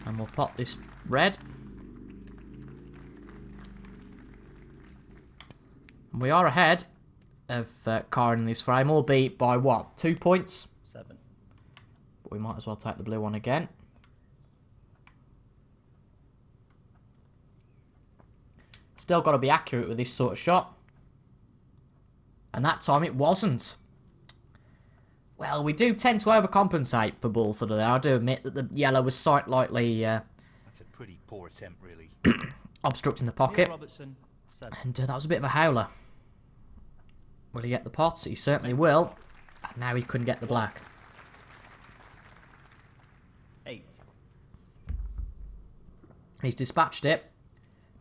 And we'll pot this red. We are ahead of Karen in this frame, albeit by what? 2 points? 7. But we might as well take the blue one again. Still got to be accurate with this sort of shot. And that time it wasn't. Well, we do tend to overcompensate for balls that are there. I do admit that the yellow was slightly That's a pretty poor attempt, really. obstructing the pocket. Robertson, 7. And that was a bit of a howler. Will he get the pots? He certainly will. And now he couldn't get the black. 8. He's dispatched it.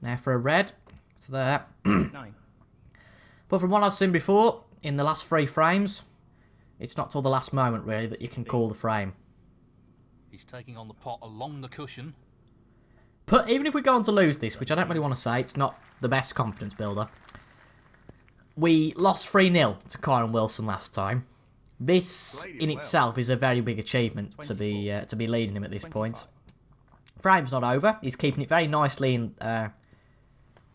Now for a red. It's there. 9. But from what I've seen before, in the last 3 frames, it's not till the last moment, really, that you can call the frame. He's taking on the pot along the cushion. But even if we go on to lose this, which I don't really want to say, it's not the best confidence builder. We lost 3-0 to Kyron Wilson last time. This, in itself, is a very big achievement to be leading him at this point. Frame's not over. He's keeping it very nicely in,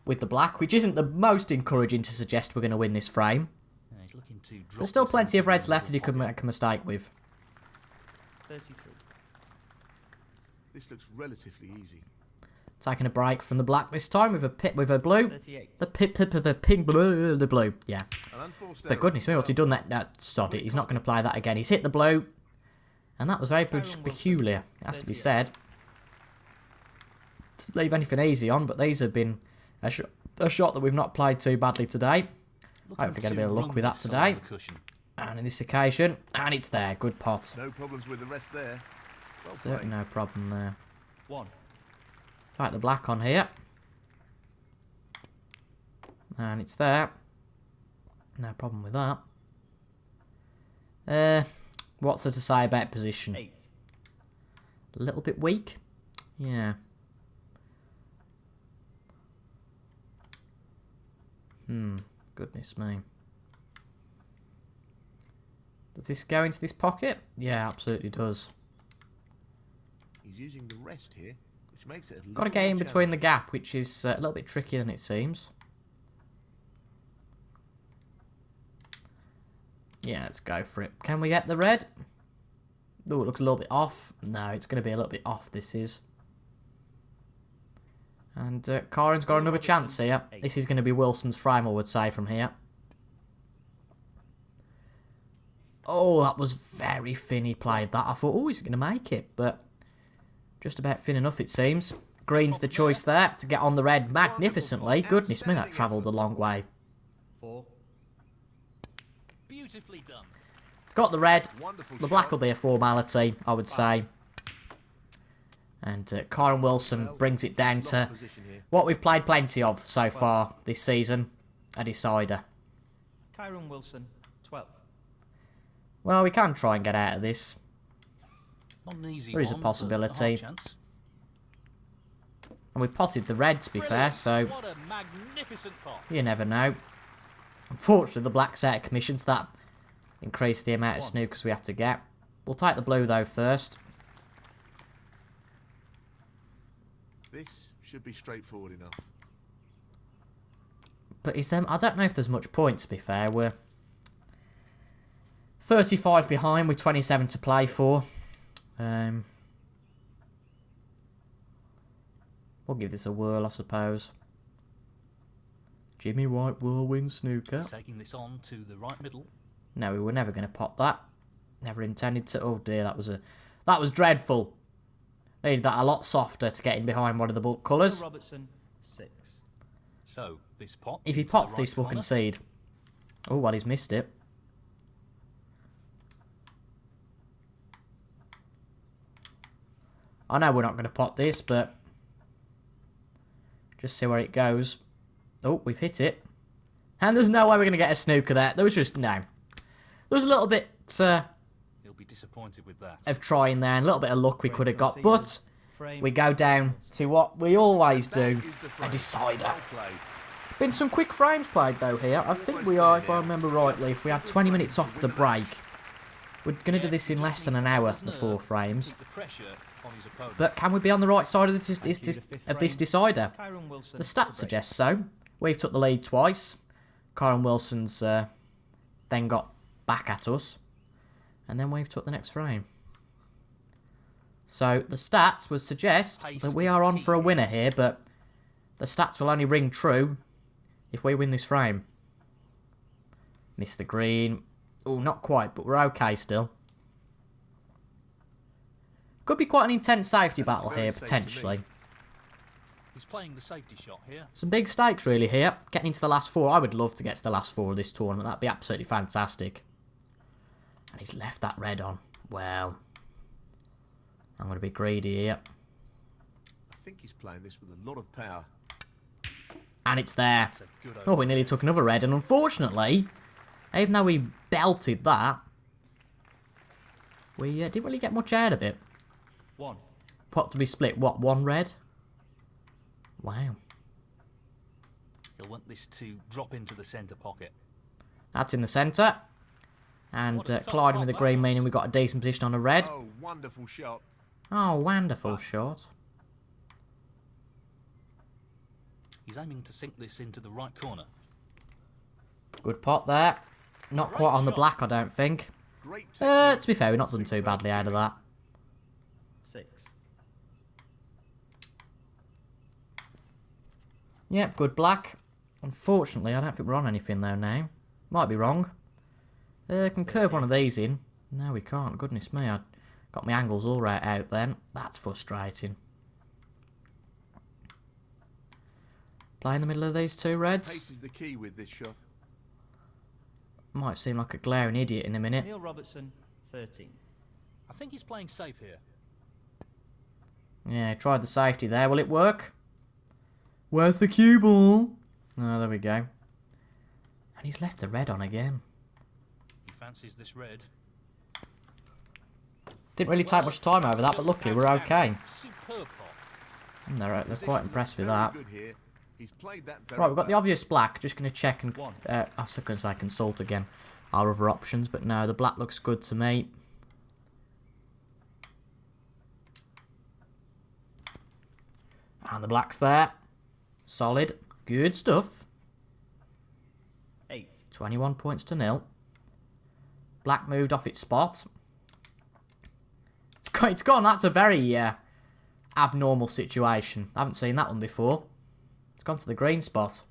with the black, which isn't the most encouraging to suggest we're going to win this frame. Yeah, he's looking to drop There's still this plenty into of reds the left that he could pocket. make a mistake with. 33. This looks relatively easy. Taking a break from the black this time with a blue. 38. The pink blue, the blue, yeah. An unforced But error. goodness me, what's he done that? No, sod it, he's not going to play that again. He's hit the blue. And that was very peculiar, it has to be said. Doesn't leave anything easy on, but these have been a shot that we've not played too badly today. Hopefully get a bit of luck with that today. And in this occasion, and it's there, good pot. No problems with the rest there. Well Certainly played. no problem there. 1. Take the black on here. And it's there. No problem with that. What's there to say about position? 8. A little bit weak? Yeah. Goodness me. Does this go into this pocket? Yeah, absolutely does. He's using the rest here, which makes it a Got to get in between the gap, which is a little bit trickier than it seems. Yeah, let's go for it. Can we get the red? Oh, it looks a little bit off. No, it's going to be a little bit off, this is. And Karen's got another chance here. This is going to be Wilson's frame, I would say, from here. Oh, that was very thin he played that. I thought, oh, he's going to make it, but just about thin enough, it seems. Green's the choice there to get on the red magnificently. Goodness me, that travelled a long way. 4. Beautifully done. Got the red. Wonderful The black shot. will be a formality, I would say. And Kyron Wilson brings it down to Position here. what we've played plenty of so far this season, a decider. Kyron Wilson, 12. Well, we can try and get out of this. Not an easy There is a one, but possibility. hard chance. And we've potted the red, to be fair, so What a magnificent pot. you never know. Unfortunately, the black's out of commission, so that increased the amount of 1. snookers we have to get. We'll take the blue, though, first. This should be straightforward enough. But is them? I don't know if there's much point, to be fair. We're 35 behind with 27 to play for. We'll give this a whirl, I suppose. Jimmy White whirlwind snooker. Taking this on to the right middle. No, we were never going to pot that. Never intended to. Oh dear, that was dreadful. Needed that a lot softer to get in behind one of the bulk colours. Robertson, 6. So, this pot. If he into the pots right this, we'll corner. concede. Oh, well, he's missed it. I know we're not going to pot this, but just see where it goes. Oh, we've hit it. And there's no way we're going to get a snooker there. There was just, no. There was a little bit He'll be disappointed with that. of trying there and a little bit of luck we could have got. But Frame. we go down to what we always do, That is the a frame. decider. Well played. Been some quick frames played though here. I think we are, if I remember rightly, if we had 20 minutes off the break, we're going to do this in less than an hour, the 4 frames. Keep the pressure on his opponent. But can we be on the right side of this decider? Kyron Wilson, The stats suggest so. We've took the lead twice. Karen Wilson's then got back at us. And then we've took the next frame. So the stats would suggest that we are on for a winner here, but the stats will only ring true if we win this frame. Miss the green. Oh, not quite, but we're okay still. Could be quite an intense safety battle here, potentially. He's playing the safety shot here. Some big stakes really here. Getting into the last four. I would love to get to the last four of this tournament. That'd be absolutely fantastic. And he's left that red on. Well, I'm going to be greedy here. I think he's playing this with a lot of power. And it's there. Oh, we nearly took another red. And unfortunately, even though we belted that, we didn't really get much out of it. One. Pot to be split. What, one red? Wow. He'll want this to drop into the centre pocket. That's in the centre. And colliding with the green, meaning we've got a decent position on a red. Oh, wonderful shot. Oh, wonderful shot. He's aiming to sink this into the right corner. Good pot there. Not quite on the black, I don't think. Great To be fair, we've not done too badly out of that. 6. Yep, good black. Unfortunately, I don't think we're on anything though now. Might be wrong. Can curve one of these in. No, we can't. Goodness me, I got my angles all right out then. That's frustrating. Play in the middle of these two reds. Pace is the key with this shot. Might seem like a glaring idiot in a minute. Neil Robertson, 13. I think he's playing safe here. Yeah, tried the safety there. Will it work? Where's the cue ball? Oh, there we go. And he's left the red on again. He fancies this red. Didn't really take much time over that, but luckily we're okay. Superb pot. And they're quite impressed with that. Good here. He's played that very Right, we've got the well. obvious black. Just going to check and... I was going to say consult again our other options, but no, the black looks good to me. And the black's there. Solid. Good stuff. 8. 21 points to 0. Black moved off its spot. It's gone. That's a very abnormal situation. I haven't seen that one before. It's gone to the green spot.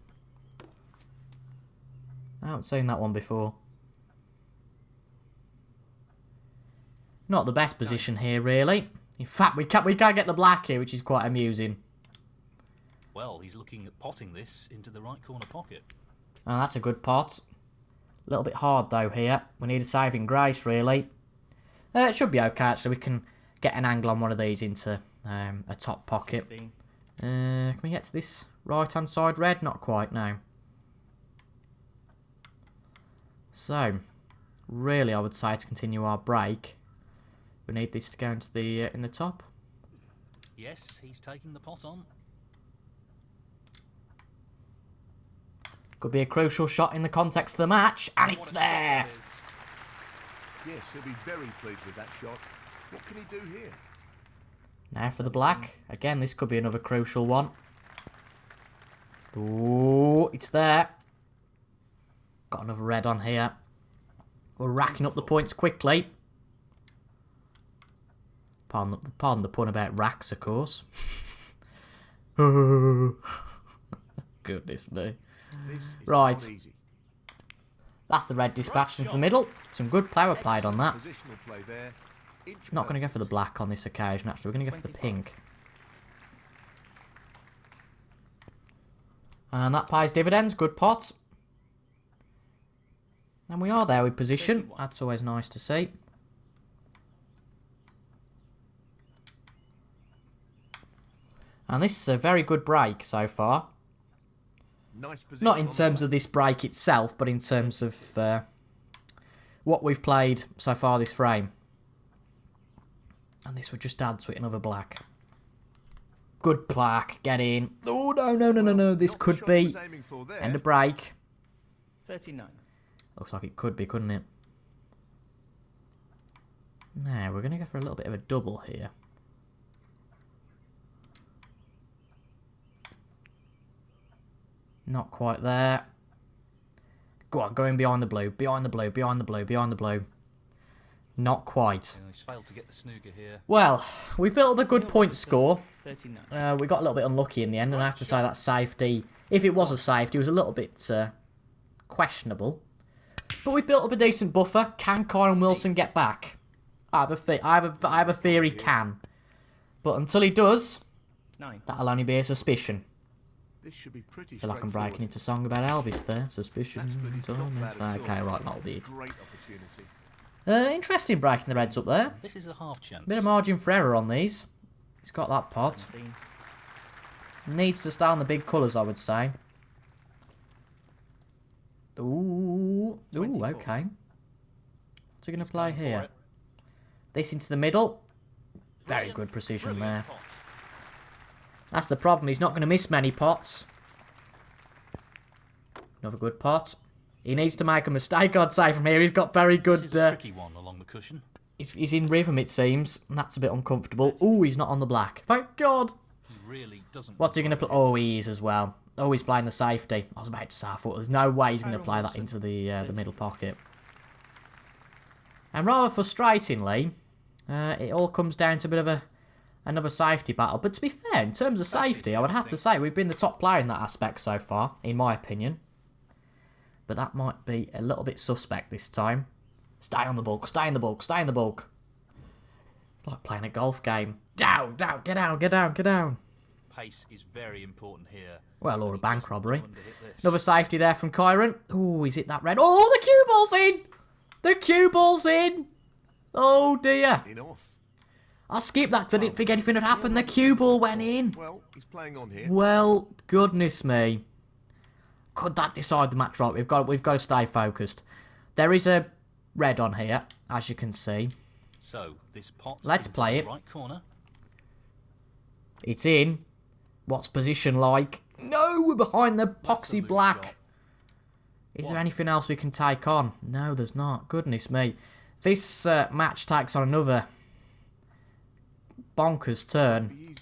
I haven't seen that one before. Not the best position here, really. In fact, we can't get the black here, which is quite amusing. Well, he's looking at potting this into the right corner pocket. Oh, that's a good pot. A little bit hard, though, here. We need a saving grace, really. It should be okay, actually. We can get an angle on one of these into a top pocket. 16. Can we get to this right-hand side red? Not quite, no. So, really, I would say to continue our break, we need this to go into the in the top. Yes, he's taking the pot on. Could be a crucial shot in the context of the match, and it's What a shot there. that is. Yes, he'll be very pleased with that shot. What can he do here? Now for the black. Again, this could be another crucial one. Ooh, it's there. Got another red on here. We're racking up the points quickly. Pardon the pun about racks, of course. Goodness me. This is Right. not easy. That's the red dispatched into the middle. Some good power played on that. Positional play there. Inch Not going to go perfect. for the black on this occasion, actually. We're going to go for the 25. pink. And that pays dividends. Good pot. And we are there with position. 31. That's always nice to see. And this is a very good break so far. Nice position Not in on the terms of this break itself, but in terms of what we've played so far this frame. And this would just add to it another black. Good black, get in. Oh, no. This Not the could shot he be was aiming for there. end of break. 39. Looks like it could be, couldn't it? Now, we're going to go for a little bit of a double here. Not quite there. Go on, going behind the blue, behind the blue, behind the blue, behind the blue. Not quite. He's failed to get the snooker here. Well, we built up a good point score. 39. We got a little bit unlucky in the end, and I have to say that safety, if it was a safety, was a little bit questionable. But we built up a decent buffer. Can Kyron Wilson get back? I have a theory can. But until he does, 9. that'll only be a suspicion. This should be pretty I feel like I'm straightforward. breaking into song about Elvis there. Suspicion. That's not bad at all. Okay, right, that'll be it. Great opportunity. Interesting breaking the reds up there. This is a half chance. Bit of margin for error on these. He's got that pot. 17. Needs to stay on the big colours, I would say. Ooh, 24. okay. What's he going to play Going for here? it. This into the middle. Very Brilliant, good precision brilliant there. pot. That's the problem. He's not going to miss many pots. Another good pot. He needs to make a mistake, I'd say, from here. He's got very good... This is a tricky one along the cushion. He's in rhythm, it seems. And that's a bit uncomfortable. Ooh, he's not on the black. Thank God. He really doesn't. What's he going to play? Oh, he is as well. Oh, he's playing the safety. I was about to say, I thought there's no way he's going to play that into the middle pocket. And rather frustratingly, it all comes down to a bit of another safety battle. But to be fair, in terms of safety, I would have to say we've been the top player in that aspect so far, in my opinion. But that might be a little bit suspect this time. Stay on the bulk, stay in the bulk, stay in the bulk. It's like playing a golf game. Down, down, get down, get down, get down. Pace is very important here. Well, or a He bank doesn't robbery. want to hit this. Another safety there from Kyron. Oh, he's hit that red. Oh, the cue ball's in! The cue ball's in! Oh, dear. Enough. I'll skip that because I didn't think anything had happened. The cue ball went in. Well, he's playing on here. Well, goodness me. Could that decide the match? Right, we've got to stay focused. There is a red on here, as you can see. So this pot. Let's play it. Right corner. It's in. What's position like? No, we're behind the That's a poxy loose black. shot. Is there anything else we can take on? No, there's not. Goodness me. This match takes on another bonkers turn. Be easy.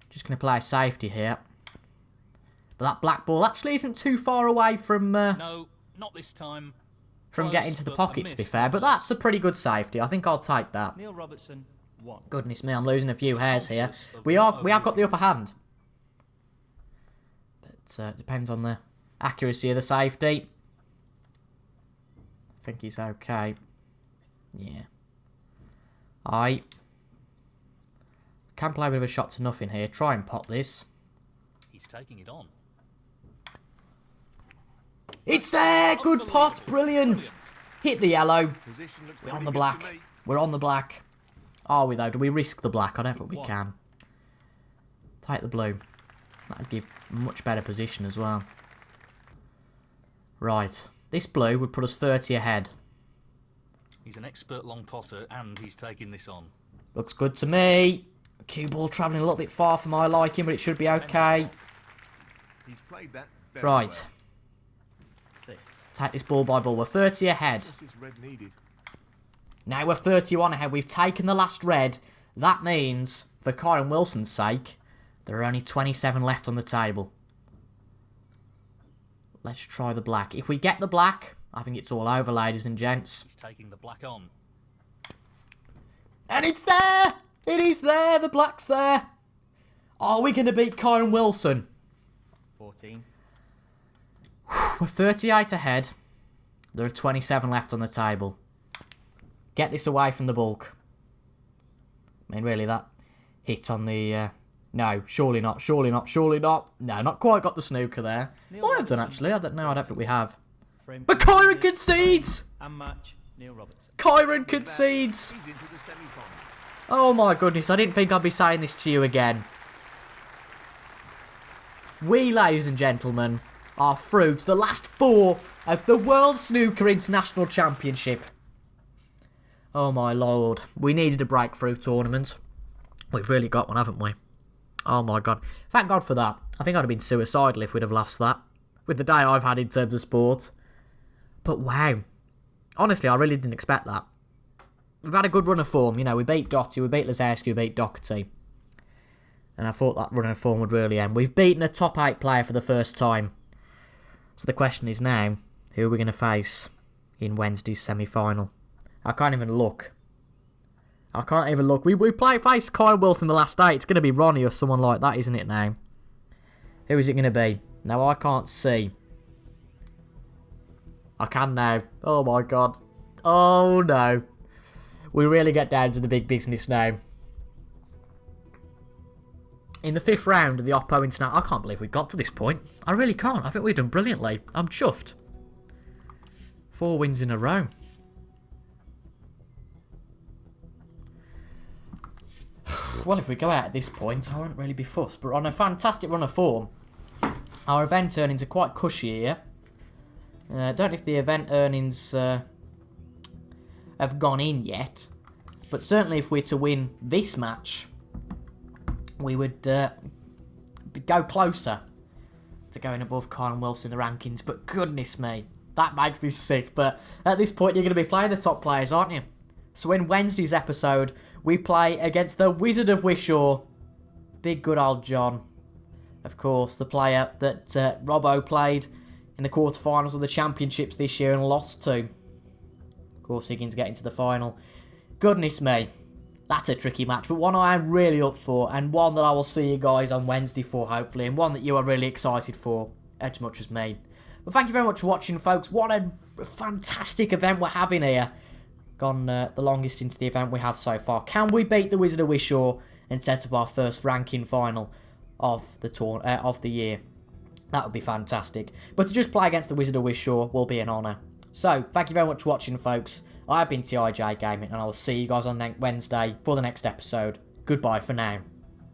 Just going to play safety here. But that black ball actually isn't too far away from No, not this time. Close, getting to the but a pocket, to be miss fair. But nonetheless. that's a pretty good safety. I think I'll take that. Neil Robertson, 1. Goodness me, I'm losing a few hairs here. Conscious of We not have got the upper overusing hand. But it depends on the accuracy of the safety. I think he's okay. Yeah. I can play with a shot to nothing here. Try and pot this. He's taking it on. It's there! Good pot! Brilliant! Hit the yellow. Position looks We're pretty on the good black. to me. We're on the black. Are we though? Do we risk the black? I don't think we can. Take the blue. That'd give much better position as well. Right. This blue would put us 30 ahead. He's an expert long potter and he's taking this on. Looks good to me. Cue ball travelling a little bit far for my liking, but it should be okay. He's played that very Right. well. 6. Take this ball by ball. We're 30 ahead. What's this red needed? Now we're 31 ahead. We've taken the last red. That means, for Kyron Wilson's sake, there are only 27 left on the table. Let's try the black. If we get the black, I think it's all over, ladies and gents. He's taking the black on. And it's there! It is there! The black's there! Are we going to beat Kyron Wilson? 14. We're 38 ahead. There are 27 left on the table. Get this away from the bulk. I mean, really, that hit on the... No, surely not, surely not, surely not. No, not quite got the snooker there. Might have done, actually. I don't know. I don't think we have. Frame But 2, Kyron concedes! and match, Neil Robertson. Kyron concedes! He's into the semi-final. Oh my goodness, I didn't think I'd be saying this to you again. We, ladies and gentlemen, are through to the last 4 of the World Snooker International Championship. Oh my lord, we needed a breakthrough tournament. We've really got one, haven't we? Oh my god. Thank God for that. I think I'd have been suicidal if we'd have lost that. With the day I've had in terms of sport. But wow. Honestly, I really didn't expect that. We've had a good run of form. You know, we beat Doty, we beat Lazarski, we beat Doherty. And I thought that run of form would really end. We've beaten a top 8 player for the first time. So the question is now, Who are we going to face in Wednesday's semi-final? I can't even look. We faced Kyle Wilson the last day. It's going to be Ronnie or someone like that, isn't it now? Who is it going to be? No, I can't see. I can now. Oh my god. Oh no. We really get down to the big business now. In the 5th round of the Oppo International... I can't believe we got to this point. I really can't. I think we've done brilliantly. I'm chuffed. 4 wins in a row. Well, if we go out at this point, I won't really be fussed. But on a fantastic run of form, our event earnings are quite cushy here. I don't know if the event earnings have gone in yet. But certainly if we're to win this match, we would go closer to going above Kyle Wilson in the rankings. But goodness me, that makes me sick. But at this point, you're going to be playing the top players, aren't you? So in Wednesday's episode, we play against the Wizard of Wishaw. Big good old John. Of course, the player that Robbo played in the quarterfinals of the championships this year and lost to. Of course, Higgins getting to the final. Goodness me, that's a tricky match, but one I am really up for, and one that I will see you guys on Wednesday for, hopefully, and one that you are really excited for, as much as me. But thank you very much for watching, folks. What a fantastic event we're having here. Gone the longest into the event we have so far. Can we beat the Wizard of Wishaw and set up our first ranking final of the year? That would be fantastic. But to just play against the Wizard of Wishaw will be an honour. So, thank you very much for watching, folks. I have been TIJ Gaming, and I will see you guys on Wednesday for the next episode. Goodbye for now.